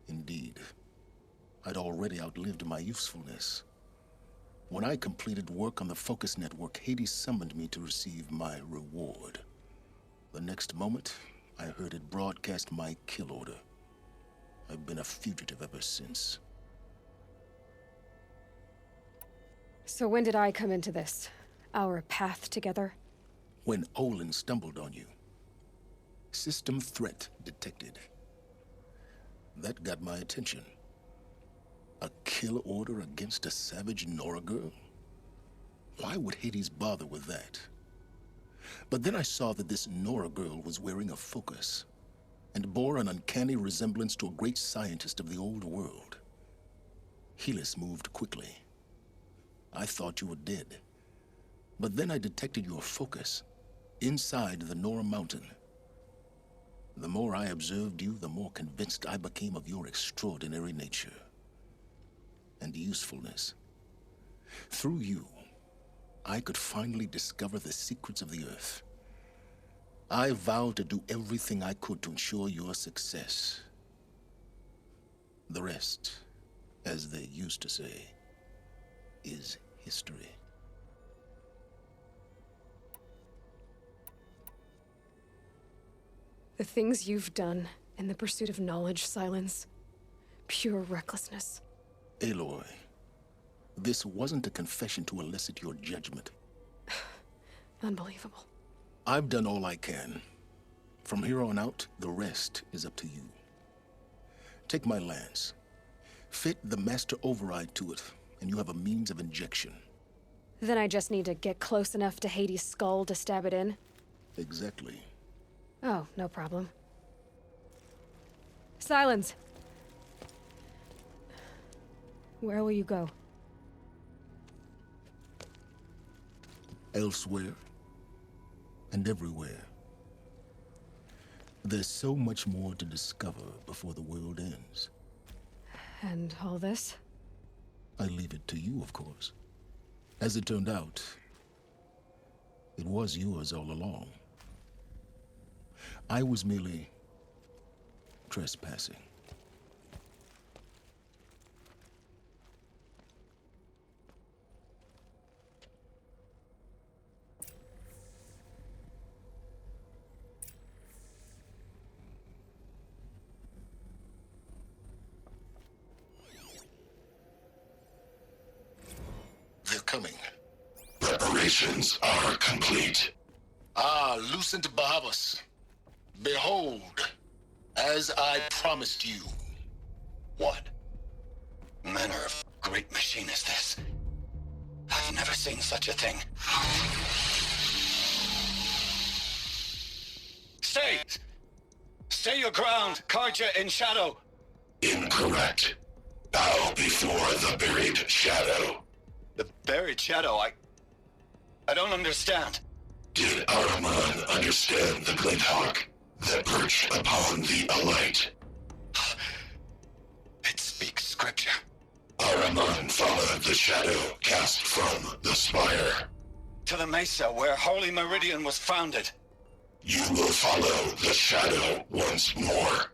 S2: Indeed. I'd already outlived my usefulness. When I completed work on the Focus Network, Hades summoned me to receive my reward. The next moment, I heard it broadcast my kill order. I've been a fugitive ever since.
S1: So when did I come into this? Our path together?
S2: When Olin stumbled on you. System threat detected. That got my attention. A kill order against a savage Nora girl? Why would Hades bother with that? But then I saw that this Nora girl was wearing a focus, and bore an uncanny resemblance to a great scientist of the old world. Helis moved quickly. I thought you were dead. But then I detected your focus, inside the Nora mountain. The more I observed you, the more convinced I became of your extraordinary nature and usefulness. Through you, I could finally discover the secrets of the Earth. I vowed to do everything I could to ensure your success. The rest, as they used to say, is history.
S1: The things you've done in the pursuit of knowledge, Silence. Pure recklessness.
S2: Aloy, this wasn't a confession to elicit your judgment.
S1: Unbelievable.
S2: I've done all I can. From here on out, the rest is up to you. Take my lance. Fit the master override to it, and you have a means of injection.
S1: Then I just need to get close enough to Hades' skull to stab it in?
S2: Exactly.
S1: Oh, no problem. Silence! Where will you go?
S2: Elsewhere. And everywhere. There's so much more to discover before the world ends.
S1: And all this?
S2: I leave it to you, of course. As it turned out, it was yours all along. I was merely trespassing. They're coming.
S7: Preparations are complete.
S2: Ah, Lucent Bahabas. Behold, as I promised you.
S6: What manner of great machine is this? I've never seen such a thing. Stay! Stay your ground, Karja in shadow!
S7: Incorrect. Bow before the buried shadow.
S6: The buried shadow, I don't understand.
S7: Did Araman understand the glint hawk that perched upon the alight?
S6: It speaks scripture.
S7: Araman followed the shadow cast from the spire.
S6: To the mesa where Holy Meridian was founded.
S7: You will follow the shadow once more.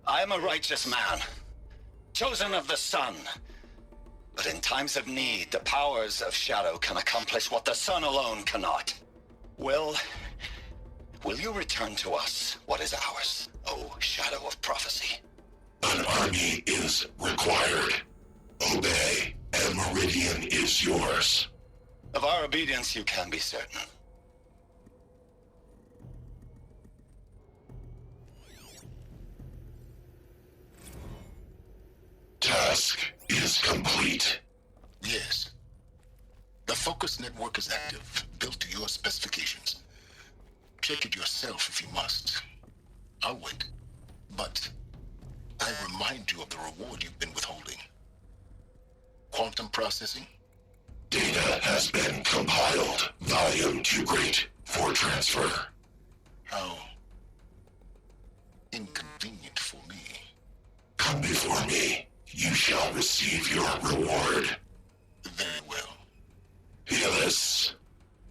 S6: I am a righteous man, chosen of the sun. But in times of need, the powers of shadow can accomplish what the sun alone cannot. Will you return to us what is ours, O Shadow of Prophecy?
S7: An army is required. Obey, and Meridian is yours.
S6: Of our obedience you can be certain.
S7: Task is complete.
S2: Yes. The Focus Network is active, built to your specifications. Check it yourself if you must. I'll wait. But I remind you of the reward you've been withholding. Quantum processing?
S7: Data has been compiled. Volume too great for transfer.
S2: How inconvenient for me.
S7: Come before me. You shall
S11: shall receive your reward.
S2: Very well.
S11: Helis,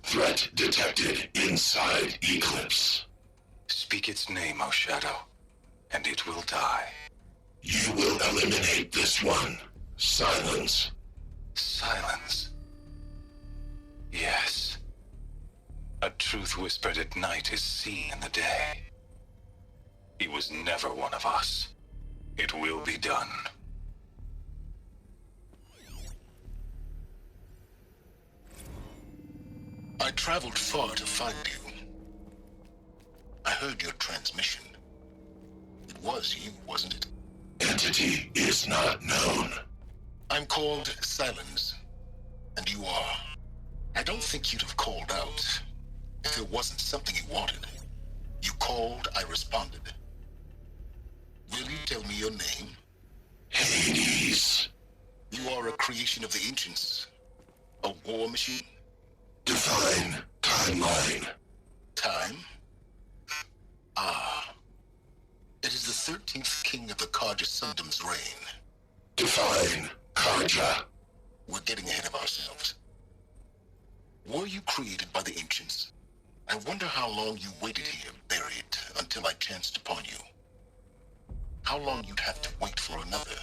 S11: threat detected inside Eclipse.
S10: Speak its name, O Shadow, and it will die.
S11: You will eliminate this one. Silence.
S10: Silence. Yes. A truth whispered at night is seen in the day. He was never one of us. It will be done.
S2: I traveled far to find you. I heard your transmission. It was you, wasn't it?
S11: Entity is not known.
S2: I'm called Silence, and you are. I don't think you'd have called out if it wasn't something you wanted. You called, I responded. Will you tell me your name?
S11: Hades.
S2: You are a creation of the ancients. A war machine?
S11: Define timeline.
S2: Time? Ah. It is the 13th king of the Karja Sundom's reign.
S11: Define Karja.
S2: We're getting ahead of ourselves. Were you created by the ancients? I wonder how long you waited here, buried, until I chanced upon you. How long you'd have to wait for another.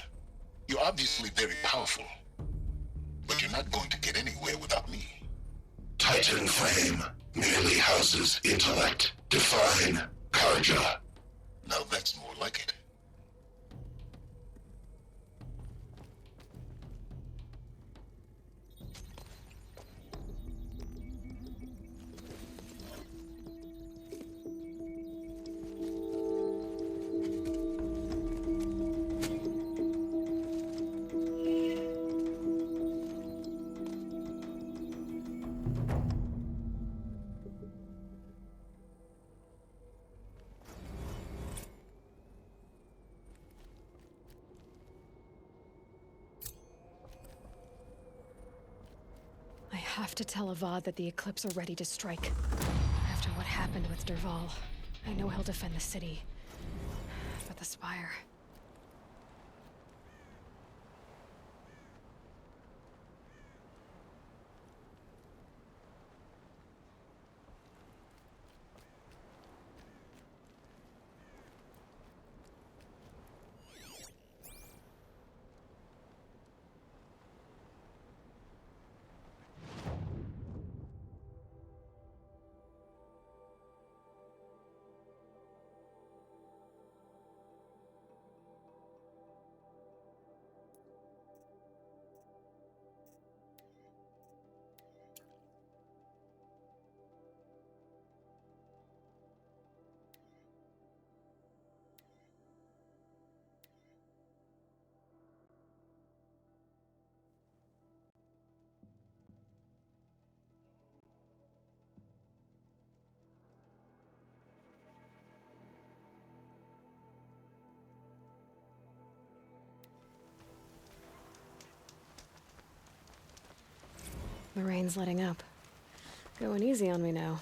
S2: You're obviously very powerful, but you're not going to get anywhere without me.
S11: Titan Flame merely houses intellect. Define Karja.
S2: Now that's more like it.
S1: I have to tell Avad that the Eclipse are ready to strike. After what happened with Derval, I know he'll defend the city. But the Spire... The rain's letting up. Going easy on me now.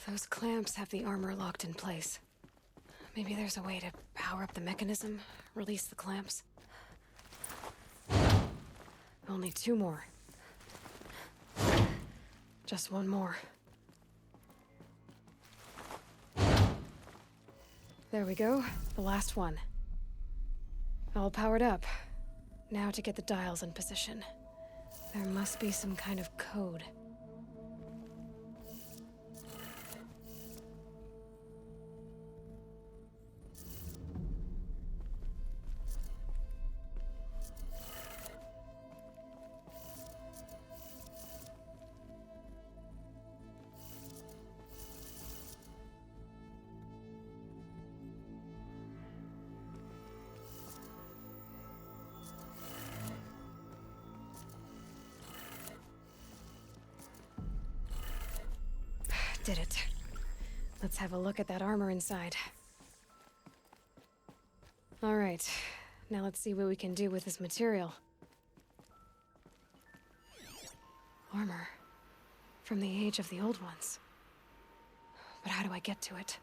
S1: Those clamps have the armor locked in place. Maybe there's a way to power up the mechanism, release the clamps. Only 2 more. Just 1 more. There we go, the last one. All powered up. Now to get the dials in position. There must be some kind of code. Did it. Let's have a look at that armor inside. All right, now let's see what we can do with this material. Armor. From the age of the old ones. But how do I get to it?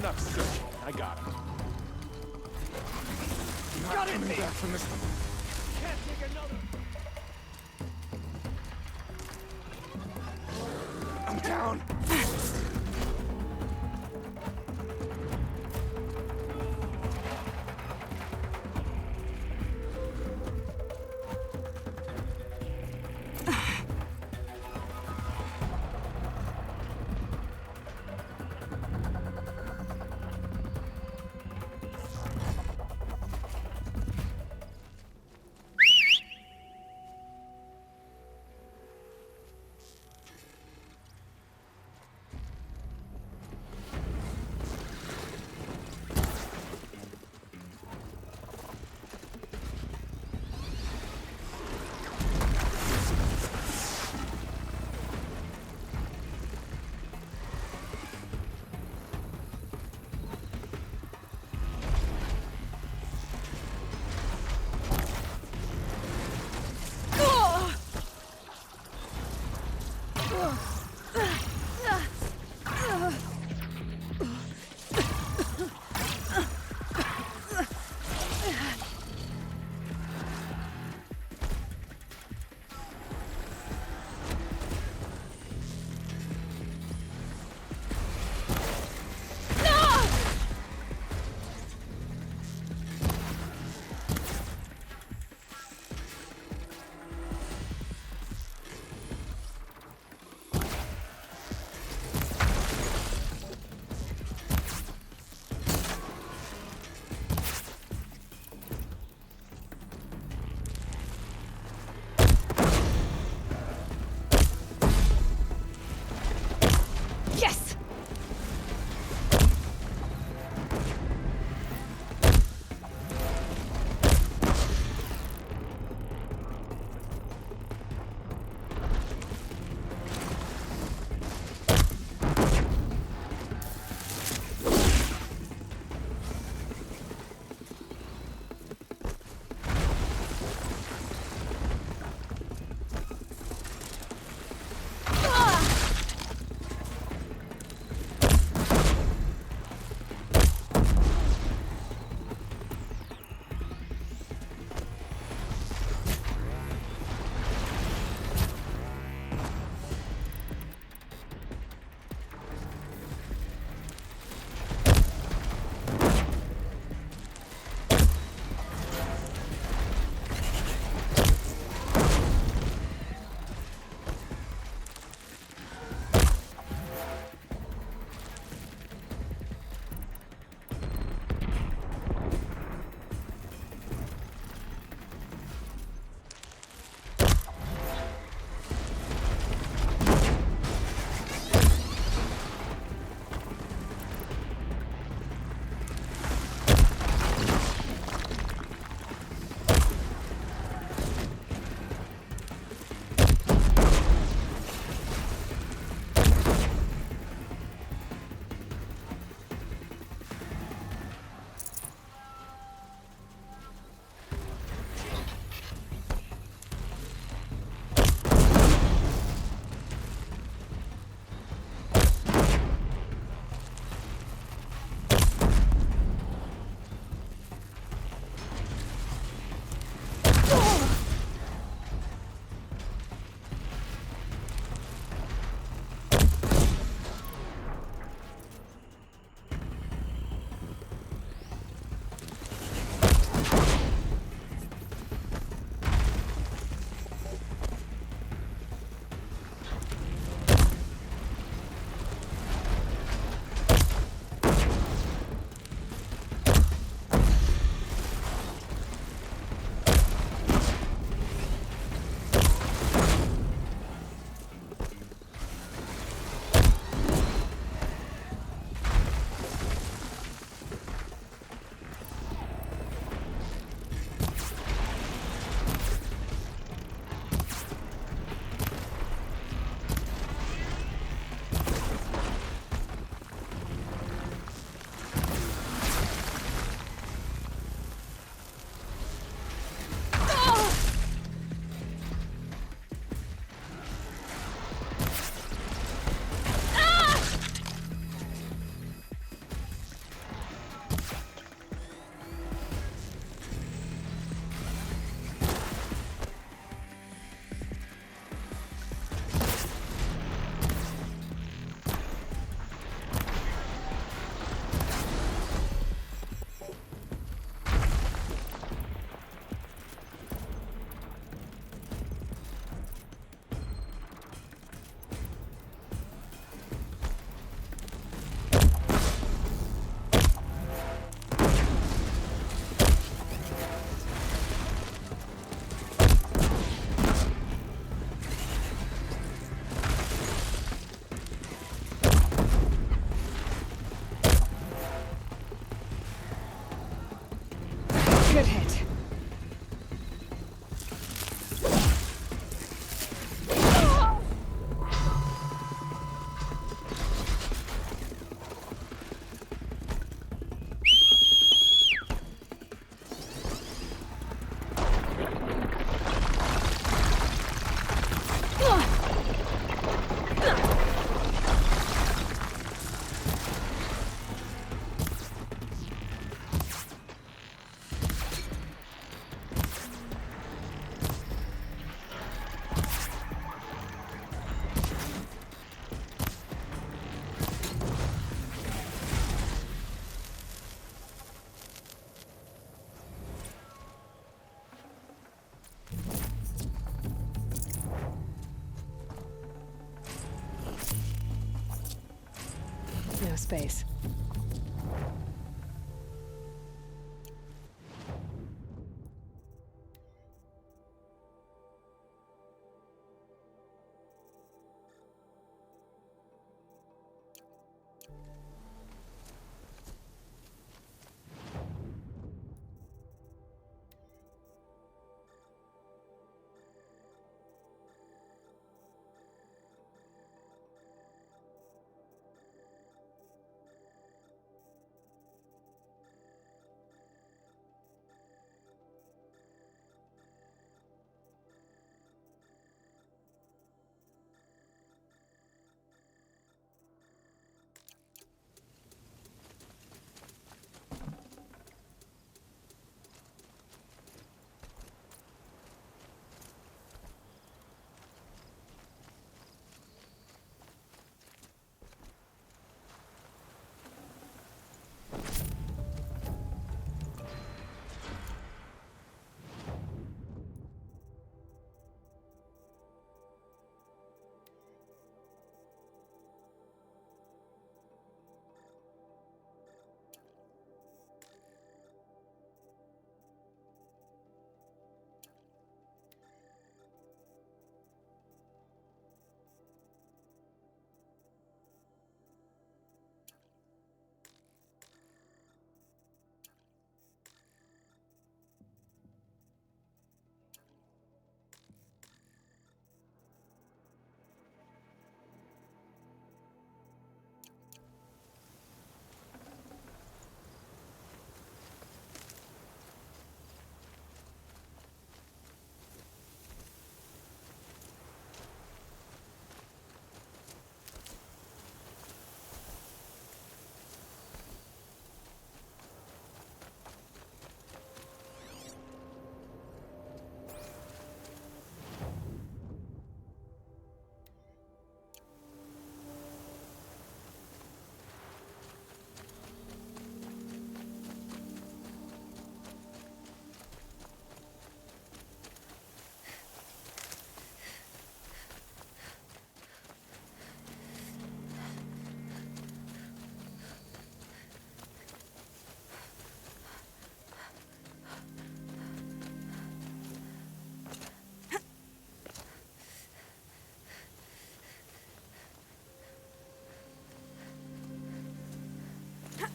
S12: enough searching. I got him. Not coming back from this. Can't take another. I'm down.
S1: space.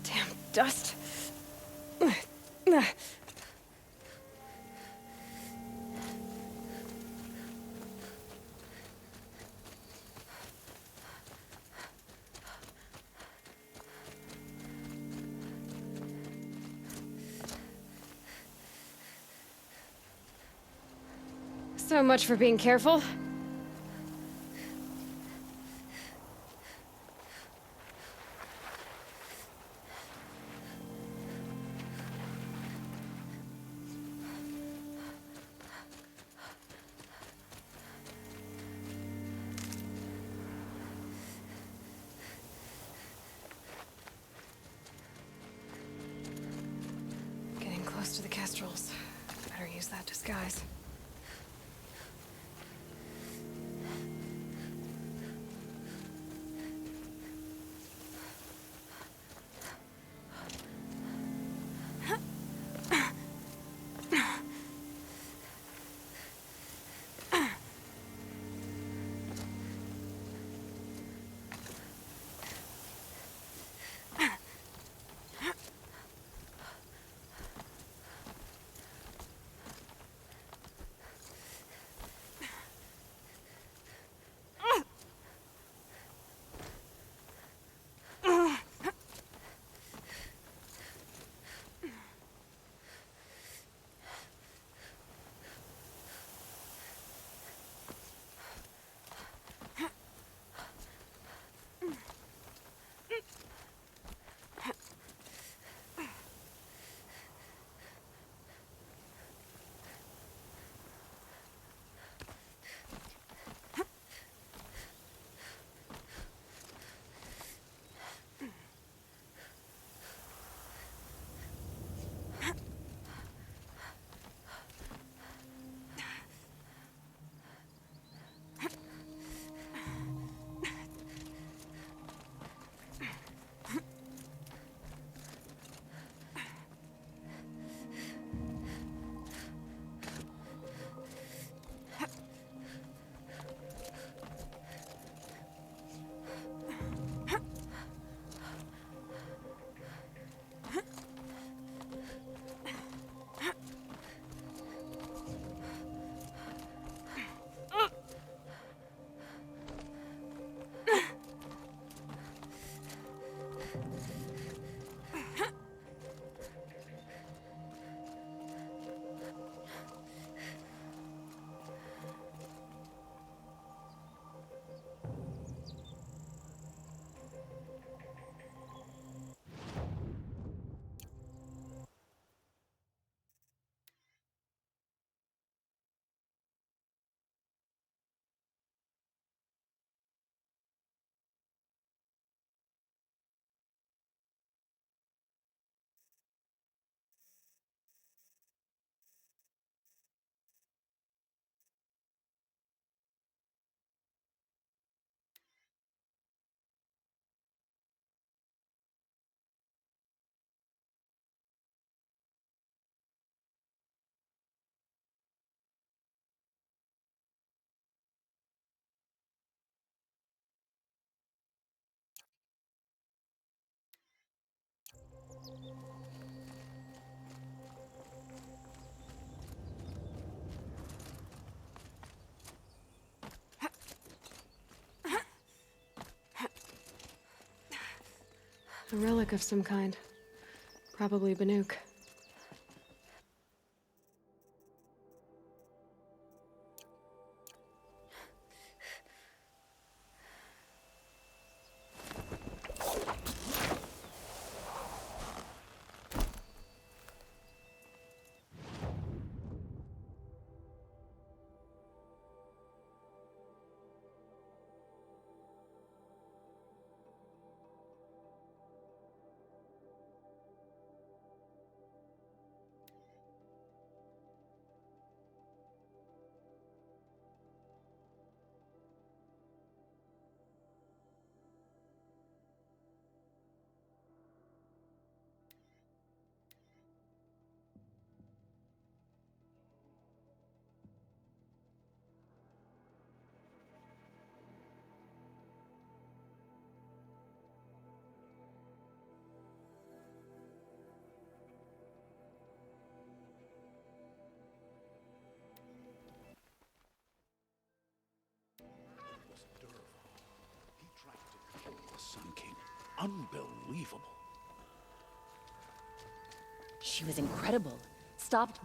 S1: Damn dust. So much for being careful. Getting close to the kestrels. Better use that disguise. A relic of some kind. Probably Banuk.
S12: Sun King. Unbelievable.
S13: She was incredible. Stopped